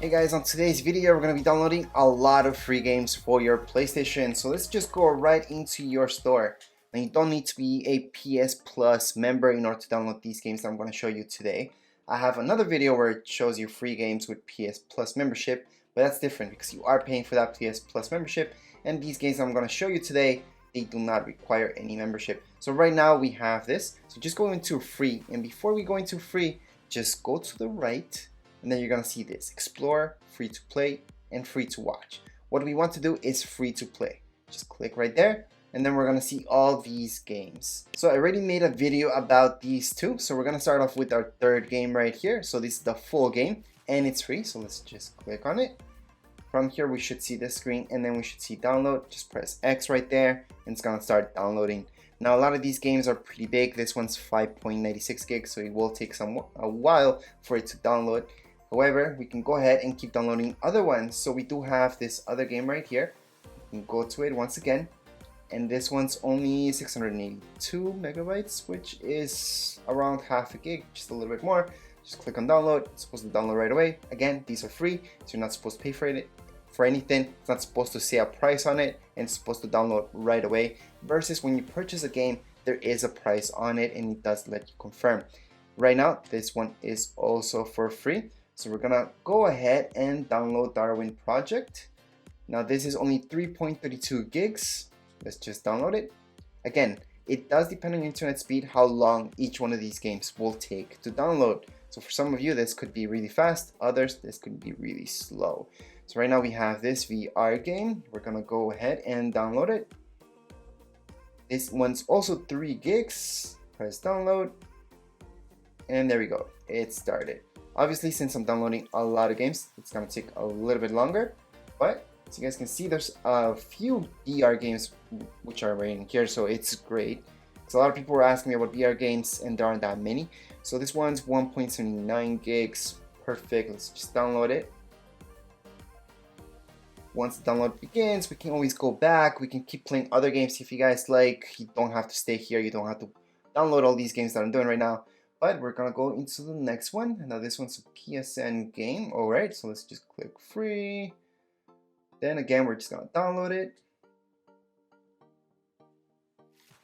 Hey guys, on today's video we're going to be downloading a lot of free games for your PlayStation. So let's just go right into your store. Now you don't need to be a PS Plus member in order to download these games that I'm going to show you today. I have another video where it shows you free games with PS Plus membership, but that's different because you are paying for that PS Plus membership, and these games I'm going to show you today, they do not require any membership. So right now we have this, so just go into free, and before we go into free, just go to the right. And then you're gonna see this: explore, free to play, and free to watch. What we want to do is free to play. Just click right there, and then we're gonna see all these games. So I already made a video about these two, so we're gonna start off with our third game right here. So this is the full game, and it's free, so let's just click on it. From here we should see this screen, and then we should see download. Just press X right there, and it's gonna start downloading. Now a lot of these games are pretty big. This one's 5.96 gigs, so it will take a while for it to download. However, we can go ahead and keep downloading other ones. So we do have this other game right here. We can go to it once again, and this one's only 682 megabytes, which is around half a gig, just a little bit more. Just click on download. It's supposed to download right away. Again, these are free, so you're not supposed to pay for anything. It's not supposed to say a price on it, and it's supposed to download right away. Versus when you purchase a game, there is a price on it, and it does let you confirm. Right now, this one is also for free. So we're gonna go ahead and download Darwin project. Now this is only 3.32 gigs. Let's just download it. Again, it does depend on your internet speed how long each one of these games will take to download. So for some of you this could be really fast, others this could be really slow. So right now we have this VR game. We're gonna go ahead and download it. This one's also 3 gigs. Press download. And there we go, it started. Obviously, since I'm downloading a lot of games, it's gonna take a little bit longer, but as you guys can see, there's a few VR games which are right in here, so it's great. So a lot of people were asking me about VR games, and there aren't that many. So this one's 1.79 gigs, perfect. Let's just download it. Once the download begins, we can always go back. We can keep playing other games if you guys like. You don't have to stay here. You don't have to download all these games that I'm doing right now. But we're gonna go into the next one. Now this one's a PSN game. Alright, so let's just click free. Then again, we're just gonna download it.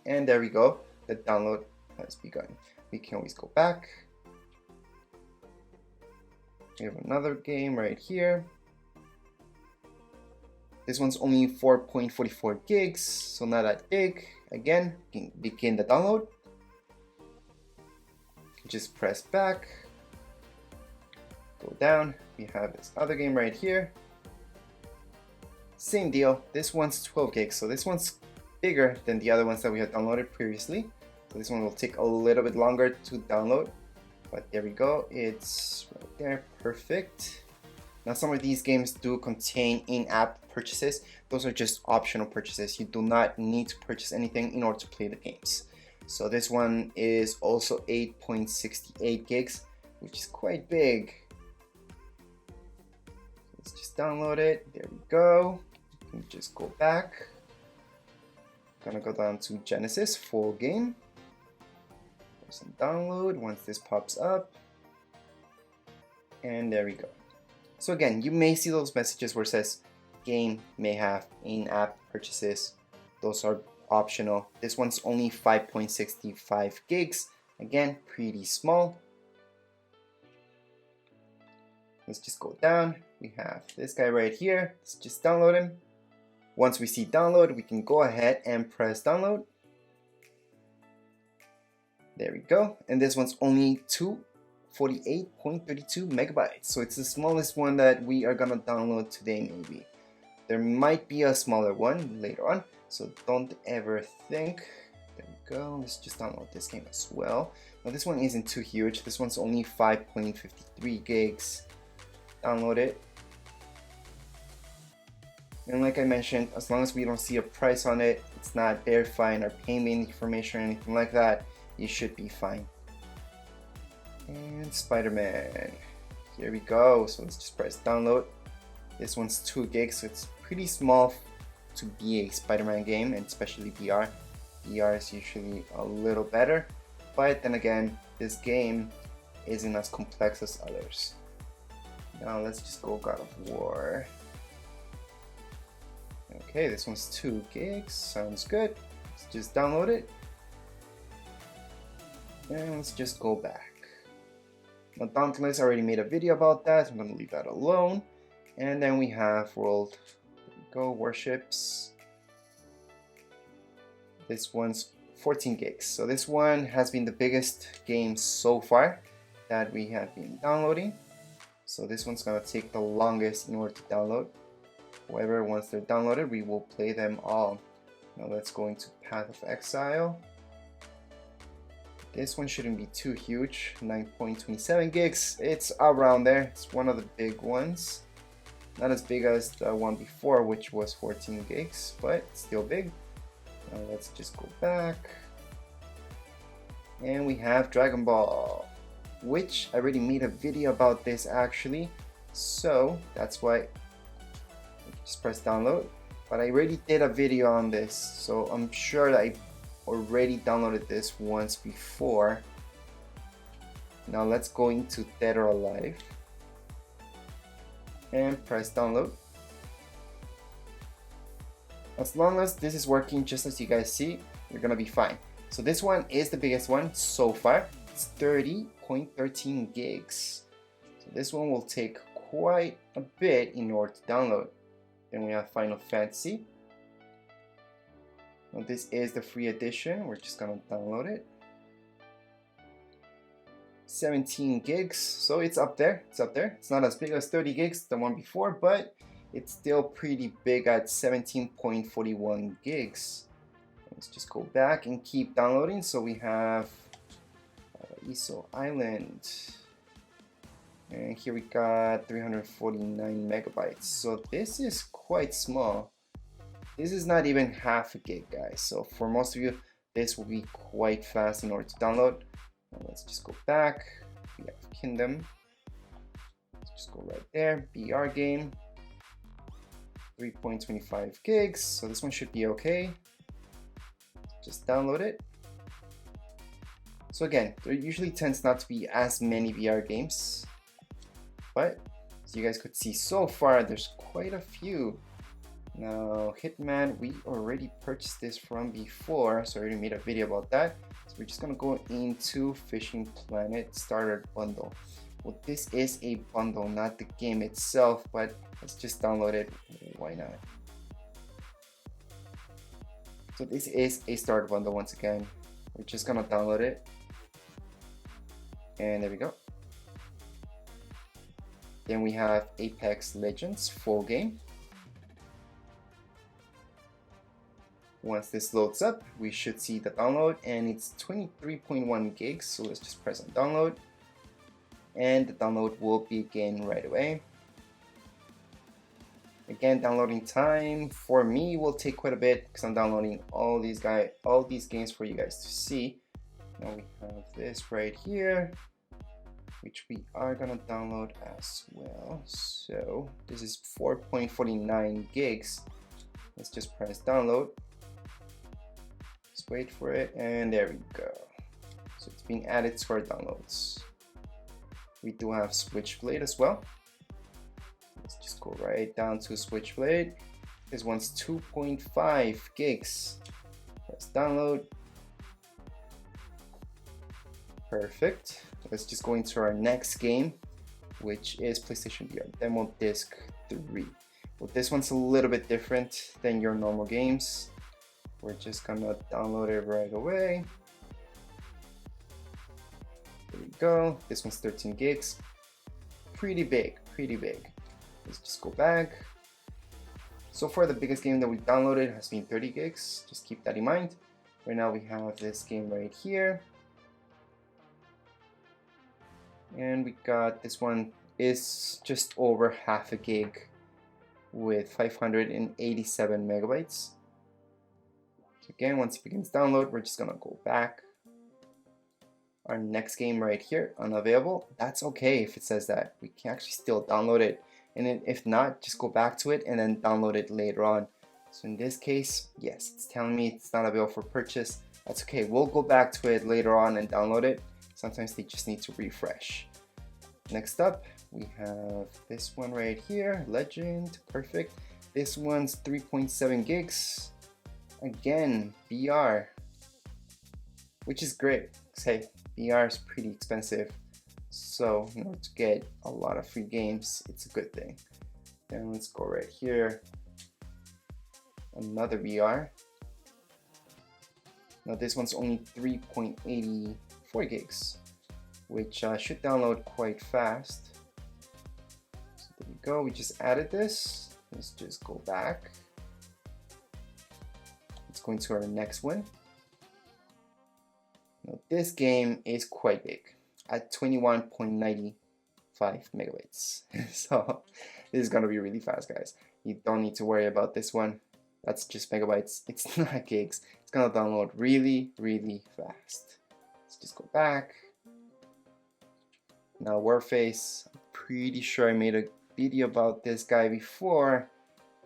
And there we go. The download has begun. We can always go back. We have another game right here. This one's only 4.44 gigs, so not that big. Again, we can begin the download. Just press back, go down. We have this other game right here. Same deal. This one's 12 gigs, so this one's bigger than the other ones that we had downloaded previously. So this one will take a little bit longer to download, but there we go. It's right there, perfect. Now some of these games do contain in-app purchases. Those are just optional purchases. You do not need to purchase anything in order to play the games. So this one is also 8.68 gigs, which is quite big. Let's just download it. There we go. We can just go back. Gonna go down to Genesis, full game. Press and download once this pops up. And there we go. So again, you may see those messages where it says game may have in-app purchases. Those are optional. This one's only 5.65 gigs. Again, pretty small. Let's just go down. We have this guy right here. Let's just download him. Once we see download, we can go ahead and press download. There we go. And this one's only 248.32 megabytes. So it's the smallest one that we are gonna download today maybe. There might be a smaller one later on, so don't ever think. There we go. Let's just download this game as well. Now this one isn't too huge. This one's only 5.53 gigs. Download it. And like I mentioned, as long as we don't see a price on it, it's not verifying our payment information or anything like that, you should be fine. And Spider-Man. Here we go. So let's just press download. This one's 2 gigs, so it's pretty small to be a Spider-Man game, and especially VR. VR is usually a little better, but then again, this game isn't as complex as others. Now let's just go God of War. Okay, this one's 2 gigs. Sounds good. Let's just download it. And let's just go back. Now Dauntless, I already made a video about that, so I'm gonna leave that alone. And then we have World, there we go, Warships. This one's 14 gigs. So this one has been the biggest game so far that we have been downloading. So this one's gonna take the longest in order to download. However, once they're downloaded, we will play them all. Now let's go into Path of Exile. This one shouldn't be too huge, 9.27 gigs. It's around there. It's one of the big ones. Not as big as the one before, which was 14 gigs, but still big. Now let's just go back. And we have Dragon Ball, which I already made a video about this actually. So that's why just press download. But I already did a video on this, so I'm sure that I already downloaded this once before. Now let's go into Dead or Alive and press download. As long as this is working just as you guys see, you're gonna be fine. So this one is the biggest one so far. It's 30.13 gigs. So this one will take quite a bit in order to download. Then we have Final Fantasy. Now this is the free edition. We're just gonna download it. 17 gigs, so it's up there. It's up there. It's not as big as 30 gigs, the one before, but it's still pretty big at 17.41 gigs. Let's just go back and keep downloading. So we have Iso Island. And here we got 349 megabytes. So this is quite small. This is not even half a gig, guys. So for most of you, this will be quite fast in order to download. Now let's just go back. We have Kingdom. Let's just go right there. BR game. 3.25 gigs. So this one should be okay. Just download it. So again, there usually tends not to be as many VR games. But as you guys could see so far, there's quite a few. Now Hitman, we already purchased this from before, so I already made a video about that. So we're just gonna go into Fishing Planet Starter Bundle. Well, this is a bundle, not the game itself, but let's just download it. Why not? So this is a starter bundle once again. We're just gonna download it. And there we go. Then we have Apex Legends full game. Once this loads up, we should see the download, and it's 23.1 gigs. So let's just press on download, and the download will begin right away. Again, downloading time for me will take quite a bit because I'm downloading all these games for you guys to see. Now we have this right here, which we are gonna download as well. So this is 4.49 gigs. Let's just press download. Let's wait for it, and there we go. So it's being added to our downloads. We do have Switchblade as well. Let's just go right down to Switchblade. This one's 2.5 gigs. Press download. Perfect. Let's just go into our next game, which is PlayStation VR Demo Disc 3. Well, this one's a little bit different than your normal games. We're just gonna download it right away. There we go. This one's 13 gigs. Pretty big, pretty big. Let's just go back. So far, the biggest game that we've downloaded has been 30 gigs. Just keep that in mind. Right now, we have this game right here. And we got this one is just over half a gig with 587 megabytes. So again, once it begins download, we're just gonna go back. Our next game right here, unavailable. That's okay if it says that. We can actually still download it. And then if not, just go back to it and then download it later on. So in this case, yes, it's telling me it's not available for purchase. That's okay. We'll go back to it later on and download it. Sometimes they just need to refresh. Next up, We have this one right here, Legend, perfect. This one's 3.7 gigs. Again, VR, which is great. Hey, VR is pretty expensive, so in order to get a lot of free games, it's a good thing. Then let's go right here. Another VR. Now this one's only 3.84 gigs, which should download quite fast. So there we go, we just added this. Let's just go back. Let's go into our next one. Now this game is quite big at 21.95 megabytes. So this is gonna be really fast, guys. You don't need to worry about this one. That's just megabytes, it's not gigs. It's gonna download really, really fast. Let's just go back. Now Warface, I'm pretty sure I made a video about this guy before,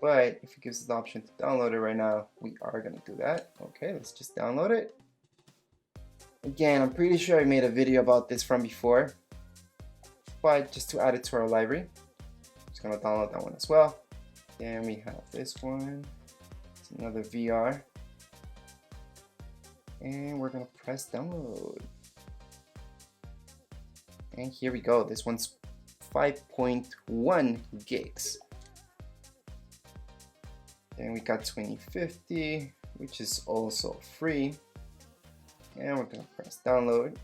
but if it gives us the option to download it right now, we are gonna do that. Okay, let's just download it. Again, I'm pretty sure I made a video about this from before, but just to add it to our library, I'm just gonna download that one as well. Then we have this one. It's another VR, and we're gonna press download, and here we go. This one's 5.1 gigs. Then we got 2050, which is also free, and we're gonna press download.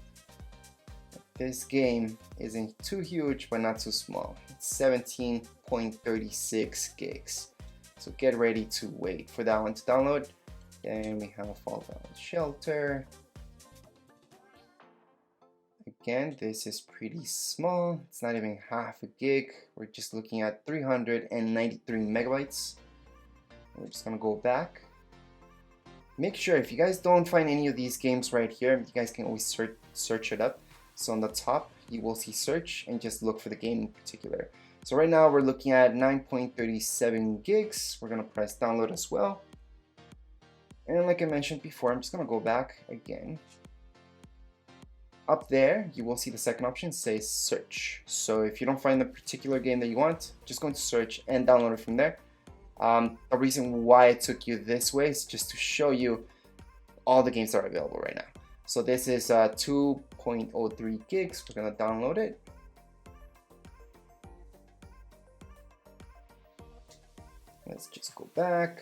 This game isn't too huge but not too small. It's 17.36 gigs. So get ready to wait for that one to download. Then we have Fall Down Shelter. Again, this is pretty small. It's not even half a gig. We're just looking at 393 megabytes. We're just gonna go back. Make sure if you guys don't find any of these games right here, you guys can always search it up. So on the top, you will see search and just look for the game in particular. So right now we're looking at 9.37 gigs. We're gonna press download as well. And like I mentioned before, I'm just gonna go back again. Up there, you will see the second option says search. So if you don't find the particular game that you want, just go into search and download it from there. The reason why I took you this way is just to show you all the games that are available right now. So this is 2.03 gigs. We're gonna download it. Let's just go back.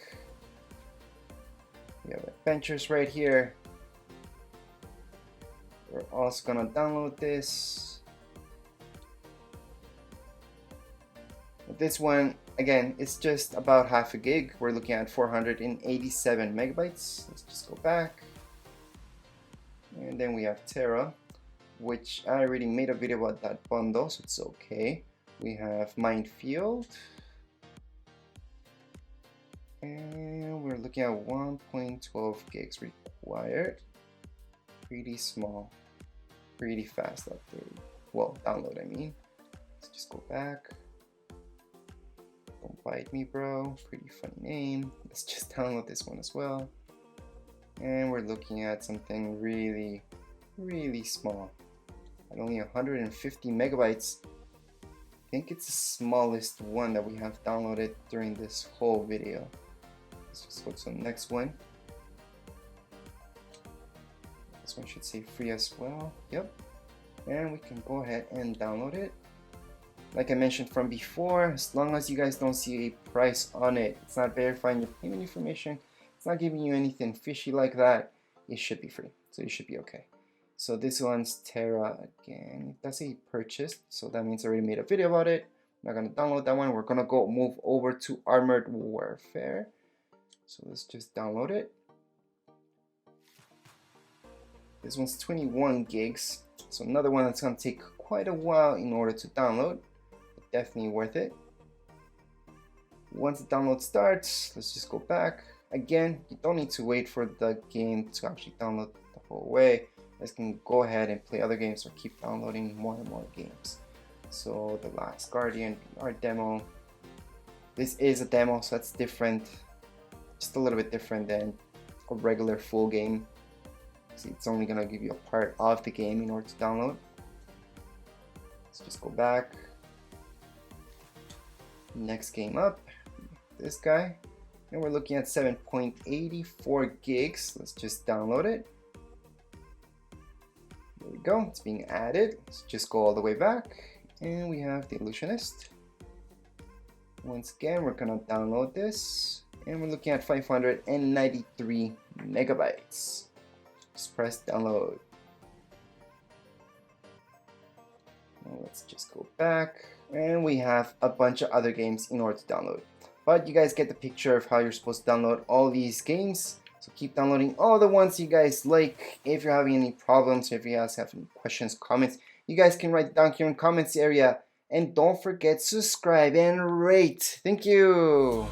We have Adventures right here. We're also gonna download this. This one, again, it's just about half a gig. We're looking at 487 megabytes. Let's just go back. And then we have Terra, which I already made a video about that bundle, so it's okay. We have Minefield. And we're looking at 1.12 gigs required. Pretty small, pretty fast upload. Well, download, I mean. Let's just go back. Don't bite me, bro. Pretty funny name. Let's just download this one as well. And we're looking at something really, really small. At only 150 megabytes. I think it's the smallest one that we have downloaded during this whole video. Let's just go to the next one. This one should say free as well. Yep. And we can go ahead and download it. Like I mentioned from before, as long as you guys don't see a price on it, it's not verifying your payment information, it's not giving you anything fishy like that, it should be free. So you should be okay. So this one's Terra again. It does say purchased, so that means I already made a video about it. I'm not gonna download that one. We're gonna go move over to Armored Warfare. So let's just download it. This one's 21 gigs. So another one that's gonna take quite a while in order to download. But definitely worth it. Once the download starts, let's just go back. Again, you don't need to wait for the game to actually download the whole way. You guys can go ahead and play other games or keep downloading more and more games. So The Last Guardian VR demo. This is a demo, so that's different. Just a little bit different than a regular full game. See, it's only gonna give you a part of the game in order to download. Let's just go back. Next game up, this guy, and we're looking at 7.84 gigs. Let's just download it. There we go, it's being added. Let's just go all the way back, and we have the Illusionist. Once again, we're gonna download this, and we're looking at 593 megabytes. Just press download. Now let's just go back, and we have a bunch of other games in order to download. But you guys get the picture of how you're supposed to download all these games. So keep downloading all the ones you guys like. If you're having any problems, or if you guys have any questions, comments, you guys can write it down here in the comments area. And don't forget to subscribe and rate. Thank you.